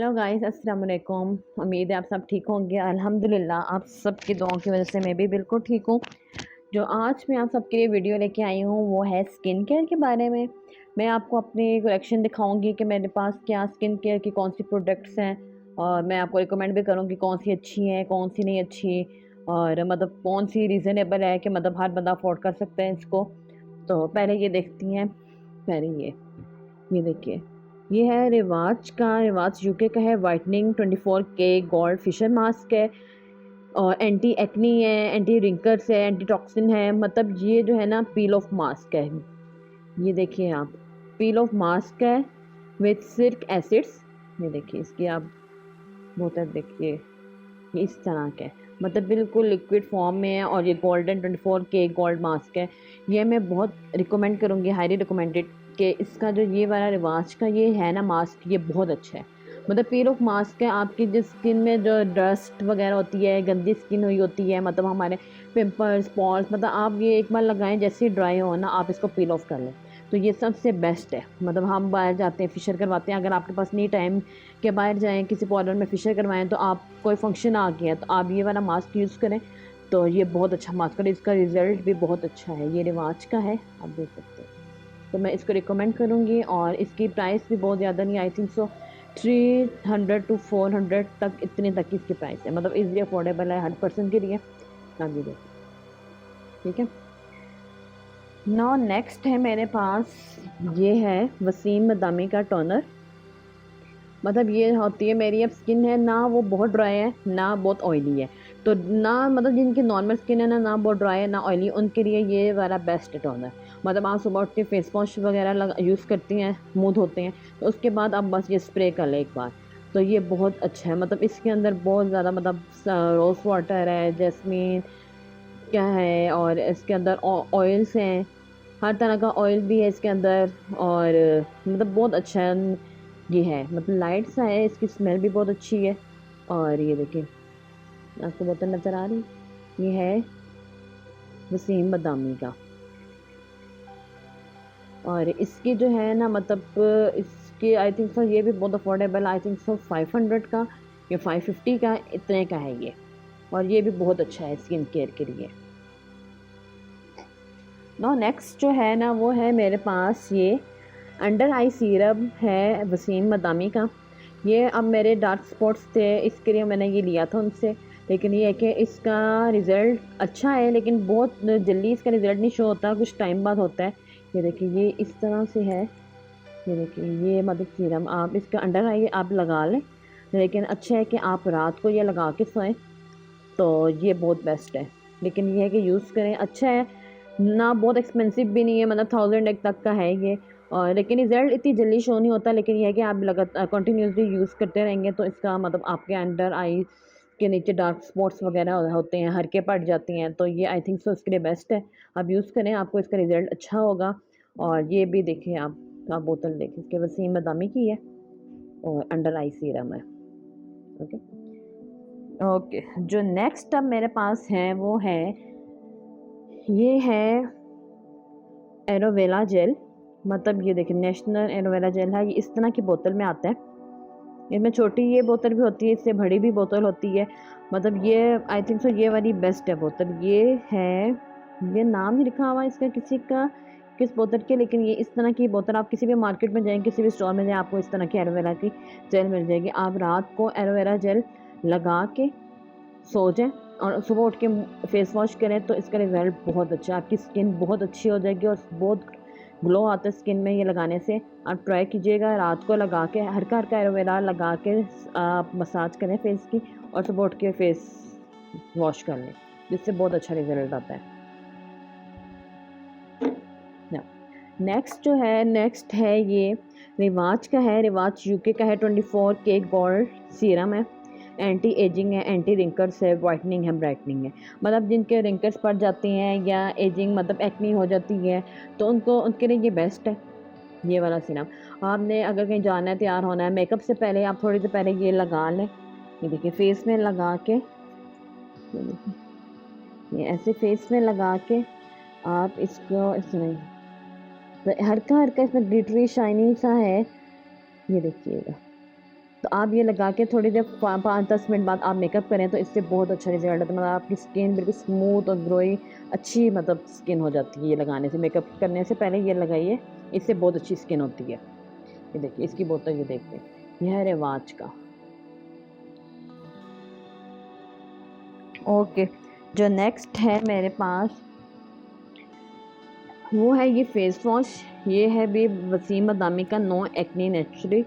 Hello guys, अस्सलाम वालेकुम। उम्मीद है आप सब ठीक होंगे। अल्हम्दुलिल्लाह आप सबकी दुआओं की वजह से मैं भी बिल्कुल ठीक हूँ। जो आज मैं आप सबके लिए वीडियो लेके आई हूँ वो है स्किन केयर के बारे में। मैं आपको अपनी कलेक्शन दिखाऊंगी कि मेरे पास क्या स्किन केयर की कौन सी प्रोडक्ट्स हैं, और मैं आपको रिकमेंड भी करूँगी कौन सी अच्छी हैं कौन सी नहीं अच्छी, और मतलब कौन सी रीज़नेबल है कि मतलब हर बंदा अफोर्ड कर सकता है इसको। तो पहले ये देखती हैं। पहले ये देखिए, ये है रिवाज यूके का है। Whitening 24K gold Fisher mask है, और एंटी एक्नी है, एंटी रिंकल्स है, एंटी टॉक्सिन है। मतलब ये जो है ना पील ऑफ मास्क है। ये देखिए आप, पील ऑफ मास्क है विथ सिल्क एसिड्स। ये देखिए इसकी आप बोतल देखिए, ये इस तरह का है, मतलब बिल्कुल लिक्विड फॉर्म में है। और ये गोल्डन 24K गोल्ड मास्क है। ये मैं बहुत रिकमेंड करूँगी, हाईली रिकमेंडेड, कि इसका जो ये वाला रिवाज का ये है ना मास्क, ये बहुत अच्छा है। मतलब पील ऑफ मास्क है, आपकी जिस स्किन में जो डस्ट वगैरह होती है, गंदी स्किन हुई होती है, मतलब हमारे पिंपल्स पॉल्स, मतलब आप ये एक बार लगाएं, जैसे ड्राई हो ना आप इसको पील ऑफ कर लें। तो ये सबसे बेस्ट है। मतलब हम बाहर जाते हैं फिशर करवाते हैं, अगर आपके पास नहीं टाइम के बाहर जाएं किसी पार्लर में फिशर करवाएं, तो आप कोई फंक्शन आ गया तो आप ये वाला मास्क यूज़ करें। तो ये बहुत अच्छा मास्क है, इसका रिज़ल्ट भी बहुत अच्छा है। ये रिवाज का है, आप देख सकते हैं। तो मैं इसको रिकमेंड करूँगी, और इसकी प्राइस भी बहुत ज़्यादा नहीं, आई थिंक सो 300 to 400 तक, इतने तक की इसकी प्राइस है। मतलब इजीली अफोर्डेबल है हर पर्सन के लिए। आगे देखिए, ठीक है। नाउ नेक्स्ट है मेरे पास, ये है वसीम मदामी का टोनर। मतलब ये होती है, मेरी अब स्किन है ना वो बहुत ड्राई है ना बहुत ऑयली है। तो ना मतलब जिनकी नॉर्मल स्किन है ना बहुत ड्राई है ना ऑयली, उनके लिए ये वाला बेस्ट टोनर। मतलब आप सुबह उठ के फेस वॉश वगैरह यूज़ करती हैं, मुँह धोते हैं, तो उसके बाद आप बस ये स्प्रे कर लें एक बार। तो ये बहुत अच्छा है। मतलब इसके अंदर बहुत ज़्यादा मतलब रोज़ वाटर है, जैस्मीन क्या है, और इसके अंदर ऑयल्स हैं, हर तरह का ऑयल भी है इसके अंदर। और मतलब बहुत अच्छा ये है, मतलब लाइट सा है, इसकी स्मेल भी बहुत अच्छी है। और ये देखिए, आपको बोतल नज़र आ रही, ये है वसीम बदामी का। और इसकी जो है ना मतलब इसकी आई थिंक सो ये भी बहुत अफोर्डेबल, आई थिंक सो 500 का या 550 का, इतने का है ये। और ये भी बहुत अच्छा है स्किन केयर के लिए। नो नेक्स्ट जो है ना वो है मेरे पास ये अंडर आई सीरम है वसीम मदामी का। ये अब मेरे डार्क स्पॉट्स थे, इसके लिए मैंने ये लिया था उनसे। लेकिन ये है कि इसका रिज़ल्ट अच्छा है, लेकिन बहुत जल्दी इसका रिज़ल्ट नहीं शो होता, कुछ टाइम बाद होता है। ये देखिए, ये इस तरह से है। ये देखिए, ये मतलब सीरम आप इसका अंडर आई आप लगा लें, लेकिन अच्छा है कि आप रात को ये लगा के सोएं, तो ये बहुत बेस्ट है। लेकिन ये है कि यूज़ करें, अच्छा है ना, बहुत एक्सपेंसिव भी नहीं है, मतलब 1000 एक तक का है ये। और लेकिन रिज़ल्ट इतनी जल्दी शो नहीं होता, लेकिन यह है कि आप लगातार कंटिन्यूसली यूज़ करते रहेंगे तो इसका मतलब आपके अंडर आई के नीचे डार्क स्पॉट्स वगैरह होते हैं, हरके पड़ जाती हैं, तो ये आई थिंक सो इसके लिए बेस्ट है। आप यूज़ करें, आपको इसका रिज़ल्ट अच्छा होगा। और ये भी देखिए आप बोतल देखिए, इसके वसीम बदामी की है और अंडर आई सीरम है। ओके ओके, जो नेक्स्ट अब मेरे पास है वो है, ये है एलोवेरा जेल। मतलब ये देखिए, नेशनल एलोवेरा जेल है, ये इस तरह की बोतल में आता है। इसमें छोटी ये बोतल भी होती है, इससे बड़ी भी बोतल होती है। मतलब ये आई थिंक सो ये वाली बेस्ट है बोतल। ये है, ये नाम नहीं लिखा हुआ इसका किसी का, किस बोतल के, लेकिन ये इस तरह की बोतल, आप किसी भी मार्केट में जाएँ, किसी भी स्टोर में जाएँ, आपको इस तरह की एलोवेरा की जेल मिल जाएगी। आप रात को एलोवेरा जेल लगा के सो जाएँ और सुबह उठ के फेस वॉश करें, तो इसका रिज़ल्ट बहुत अच्छा है। आपकी स्किन बहुत अच्छी हो जाएगी और बहुत ग्लो आता है स्किन में ये लगाने से। आप ट्राई कीजिएगा, रात को लगा के हल्का हल्का एलोवेरा लगा के आप मसाज करें फेस की, और सुबह उठ के फेस वॉश कर लें, जिससे बहुत अच्छा रिज़ल्ट आता है। नेक्स्ट है ये रिवाज का है। रिवाज यूके का है, 24K गोल्ड सीरम है, एंटी एजिंग है, एंटी रिंकल्स है, वाइटनिंग है, ब्राइटनिंग है। मतलब जिनके रिंकल्स पड़ जाती हैं या एजिंग मतलब एक्नी हो जाती है, तो उनको उनके लिए ये बेस्ट है, ये वाला सीरम। आपने अगर कहीं जाना है, तैयार होना है, मेकअप से पहले आप थोड़ी देर पहले ये लगा लें। ये देखिए, फेस में लगा के, ये ऐसे फेस में लगा के आप इसको इस तरह, तो हल्का हल्का इसमें ग्लिटरी शाइनी सा है, ये देखिएगा। तो आप ये लगा के थोड़ी देर 5-10 मिनट बाद आप मेकअप करें तो इससे बहुत अच्छा रिजल्ट आता है। मतलब आपकी स्किन बिल्कुल स्मूथ और ग्लोई अच्छी मतलब स्किन हो जाती है ये लगाने से। मेकअप करने से पहले ये लगाइए, इससे बहुत अच्छी स्किन होती है। ये देखिए इसकी बोतल, ये देखिए यह है रिवाज का। ओके, जो नेक्स्ट है मेरे पास वो है ये फेस वॉश। ये है भी वसीम बदामी का नो एक्ने नेचुरल।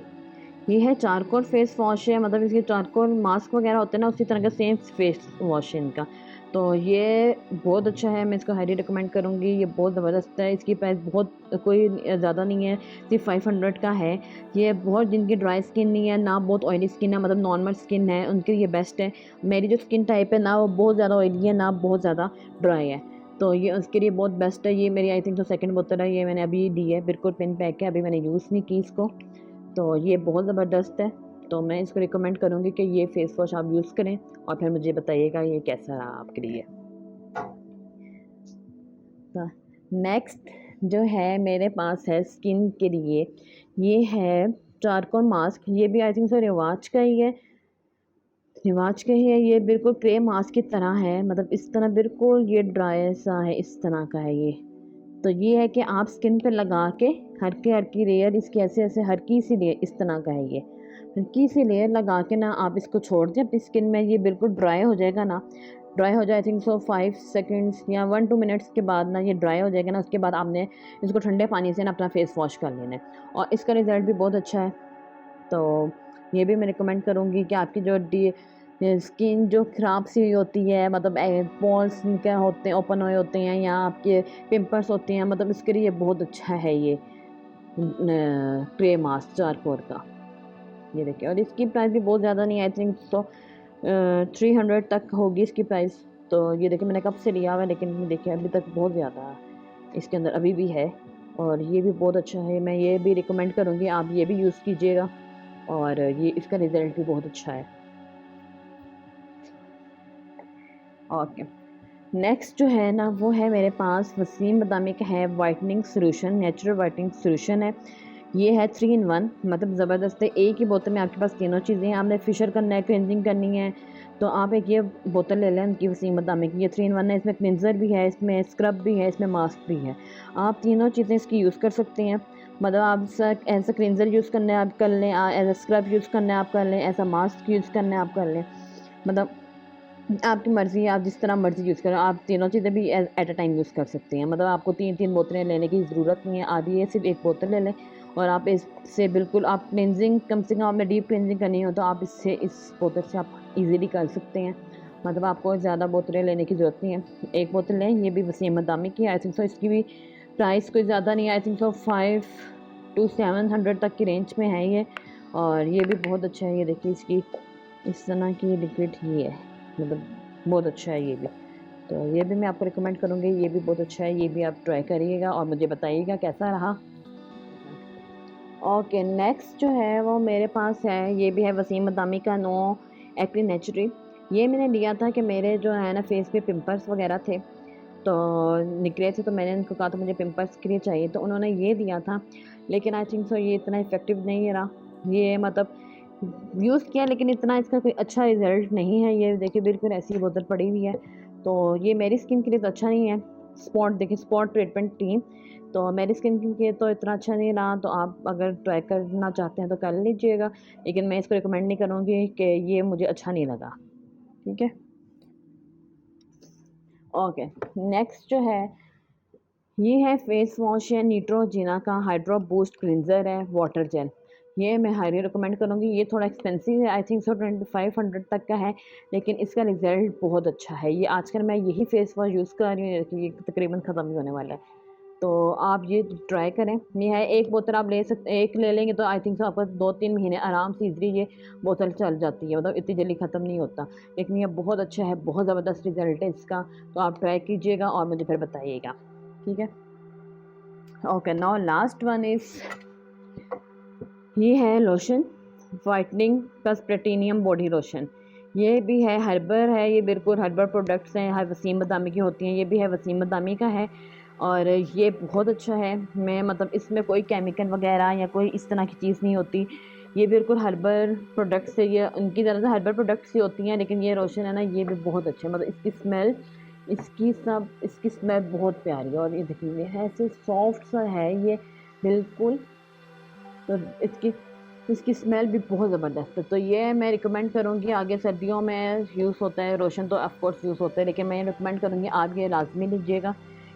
ये है चारकोल फेस वॉश है, मतलब इसके चारकोल मास्क वगैरह होते हैं ना, उसी तरह का सेम फेस वॉश है इनका। तो ये बहुत अच्छा है, मैं इसको हाईली रिकमेंड करूँगी। ये बहुत ज़बरदस्त है, इसकी प्राइस बहुत कोई ज़्यादा नहीं है, सिर्फ 500 का है। ये बहुत जिनकी ड्राई स्किन नहीं है ना बहुत ऑयली स्किन है, मतलब नॉर्मल स्किन है, उनके लिए बेस्ट है। मेरी जो स्किन टाइप है ना वो बहुत ज़्यादा ऑयली है ना बहुत ज़्यादा ड्राई है, तो ये उसके लिए बहुत बेस्ट है। ये मेरी आई थिंक तो सेकंड बोतल है, ये मैंने अभी ली है, बिल्कुल पिन पैक है, अभी मैंने यूज़ नहीं की इसको। तो ये बहुत ज़बरदस्त है, तो मैं इसको रिकमेंड करूँगी कि ये फ़ेस वॉश आप यूज़ करें और फिर मुझे बताइएगा ये कैसा रहा आपके लिए। तो नेक्स्ट जो है मेरे पास है स्किन के लिए, ये है चारकोल मास्क। ये भी आई थिंक सो रिवाज का ही है, रिवाज का ही है। ये बिल्कुल क्रे मास्क की तरह है, मतलब इस तरह बिल्कुल ये ड्राई सा है, इस तरह का है ये। तो ये है कि आप स्किन पे लगा के हल्की लेयर इसकी ऐसे ऐसे हल्की सी लेयर इस तरह का है ये, हल्की सी लेयर लगा के ना आप इसको छोड़ दें अपनी स्किन में। ये बिल्कुल ड्राई हो जाएगा ना, ड्राई हो जाए आई थिंक सो 5 सेकंड्स या 1-2 मिनट्स के बाद ना ये ड्राई हो जाएगा ना, उसके बाद आपने इसको ठंडे पानी से ना अपना फेस वॉश कर लेना है और इसका रिज़ल्ट भी बहुत अच्छा है। तो ये भी मैं रिकमेंड करूँगी कि आपकी जो स्किन जो ख़राब सी होती है, मतलब पोर्स क्या होते हैं ओपन हुए होते हैं या आपके पिंपल्स होते हैं, मतलब इसके लिए बहुत अच्छा है ये क्रे मास्क चारकोल का। ये देखिए, और इसकी प्राइस भी बहुत ज़्यादा नहीं, आई थिंक सो 300 तक होगी इसकी प्राइस। तो ये देखिए मैंने कब से लिया हुआ है, लेकिन देखिए अभी तक बहुत ज़्यादा इसके अंदर अभी भी है, और ये भी बहुत अच्छा है। मैं ये भी रिकमेंड करूँगी आप ये भी यूज़ कीजिएगा, और ये इसका रिज़ल्ट भी बहुत अच्छा है। ओके, नेक्स्ट जो है ना वो है मेरे पास वसीम बदामी का है whitening solution, natural whitening solution है। ये है 3 in 1, मतलब ज़बरदस्त है। एक ही बोतल में आपके पास तीनों चीज़ें हैं। आपने फिशर करना है, क्लिनजिंग करनी है, तो आप एक ये बोतल ले लें उनकी वसीम बदामी की। ये 3 in 1 है, इसमें क्लिनज़र भी है, इसमें स्क्रब भी है, इसमें मास्क भी है। आप तीनों चीज़ें इसकी यूज़ कर सकते हैं। मतलब आप एज अ क्लिनज़र यूज़ करना है आप कर लें, एज अ स्क्रब यूज़ करना है आप कर लें, ऐसा मास्क यूज़ करना है आप कर लें। मतलब आपकी मर्ज़ी है, आप जिस तरह मर्ज़ी यूज़ करें। आप तीनों चीज़ें भी एट अ टाइम यूज़ कर सकते हैं। मतलब आपको 3-3 बोतलें लेने की ज़रूरत नहीं है। आप ये सिर्फ एक बोतल ले लें और आप इससे बिल्कुल आप क्लिनजिंग कम से कम आपने डीप क्लिनजिंग करनी हो तो आप इससे इस बोतल से आप ईज़िली कर सकते हैं। मतलब आपको ज़्यादा बोतलें लेने की ज़रूरत नहीं है, एक बोतल लें। ये भी वसीम बदामी की आई थिंक सो, इसकी भी प्राइस कोई ज़्यादा नहीं है, आई थिंक सो 500 to 700 तक की रेंज में है ये, और ये भी बहुत अच्छा है। ये देखिए इसकी इस तरह की लिक्विड ही है, मतलब बहुत अच्छा है ये भी। तो ये भी मैं आपको रिकमेंड करूँगी, ये भी बहुत अच्छा है, ये भी आप ट्राई करिएगा और मुझे बताइएगा कैसा रहा। ओके, नेक्स्ट जो है वो मेरे पास है, ये भी है वसीम बदामी का नो एक्ने नेचुरल। ये मैंने लिया था कि मेरे जो है ना फेस पे पिंपल्स वगैरह थे तो निकले थे, तो मैंने उनको कहा था मुझे पिंपल्स के लिए चाहिए, तो उन्होंने ये दिया था। लेकिन आई थिंक सो ये इतना इफ़ेक्टिव नहीं रहा। ये मतलब यूज़ किया लेकिन इतना इसका कोई अच्छा रिज़ल्ट नहीं है। ये देखिए बिल्कुल ऐसी बोतल पड़ी हुई है, तो ये मेरी स्किन के लिए तो अच्छा नहीं है। स्पॉट देखिए, स्पॉट ट्रीटमेंट टीम, तो मेरी स्किन के लिए तो इतना अच्छा नहीं रहा। तो आप अगर ट्राई करना चाहते हैं तो कर लीजिएगा, लेकिन मैं इसको रिकमेंड नहीं करूँगी कि ये मुझे अच्छा नहीं लगा। ठीक है, ओके। नेक्स्ट जो है ये है फेस वॉश है न्यूट्रोजिना का हाइड्रो बूस्ट क्लिनजर है वाटर जेल। ये मैं हाईली रिकमेंड करूँगी। ये थोड़ा एक्सपेंसिव है, आई थिंक सो 2500 तक का है, लेकिन इसका रिज़ल्ट बहुत अच्छा है। ये आजकल मैं यही फेस वॉश यूज़ कर रही हूँ, ये तकरीबन ख़त्म ही होने वाला है, तो आप ये ट्राई करें। ये है एक बोतल आप ले सकते, एक ले लेंगे तो आई थिंक सो आपको 2-3 महीने आराम से ईज़िली ये बोतल चल जाती है, मतलब इतनी जल्दी ख़त्म नहीं होता। लेकिन ये बहुत अच्छा है, बहुत ज़बरदस्त रिज़ल्ट है इसका, तो आप ट्राई कीजिएगा और मुझे फिर बताइएगा। ठीक है, okay. Now last one is ये है lotion, whitening plus platinum body lotion. ये भी है हर्बल है, ये बिल्कुल हर्बल प्रोडक्ट्स हैं, हर वसीम बदामी की होती हैं। ये भी है वसीम बदामी का है और ये बहुत अच्छा है। मैं मतलब इसमें कोई केमिकल वगैरह या कोई इस तरह की चीज़ नहीं होती। ये बिल्कुल हर्बल प्रोडक्ट से, ये उनकी तरह से हर्बल प्रोडक्ट्स ही होती हैं, लेकिन ये रोशन है ना, ये भी बहुत अच्छे, मतलब इसकी स्मेल बहुत प्यारी है। और ये देखिए ऐसे सॉफ्ट सा है ये बिल्कुल, तो इसकी स्मेल भी बहुत ज़बरदस्त है। तो ये मैं रिकमेंड करूँगी, आगे सर्दियों में यूज़ होता है रोशन, तो ऑफ कोर्स यूज़ होता है, लेकिन मैं ये रिकमेंड करूँगी आप ये लाजमी लीजिएगा।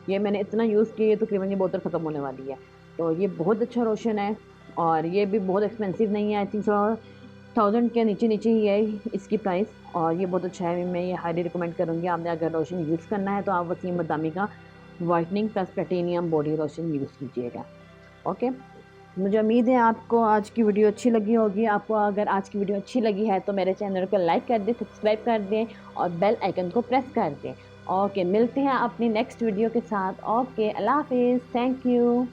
ये मैंने इतना यूज़ किया, ये तो तकरीबन ये बोतल ख़त्म होने वाली है। तो ये बहुत अच्छा रोशन है और ये भी बहुत एक्सपेंसिव नहीं है, आई थिंक 1000 के नीचे नीचे ही है इसकी प्राइस। और ये बहुत अच्छा है, मैं ये हाईली रिकमेंड करूँगी। आपने अगर लोशन यूज़ करना है तो आप वसीम बदामी का whitening plus platinum body lotion use कीजिएगा। ओके, मुझे उम्मीद है आपको आज की वीडियो अच्छी लगी होगी। आपको अगर आज की वीडियो अच्छी लगी है तो मेरे चैनल को लाइक कर दें, सब्सक्राइब कर दें और बेल आइकन को प्रेस कर दें। ओके, मिलते हैं अपनी नेक्स्ट वीडियो के साथ। ओके, अल्लाह हाफिज़, थैंक यू।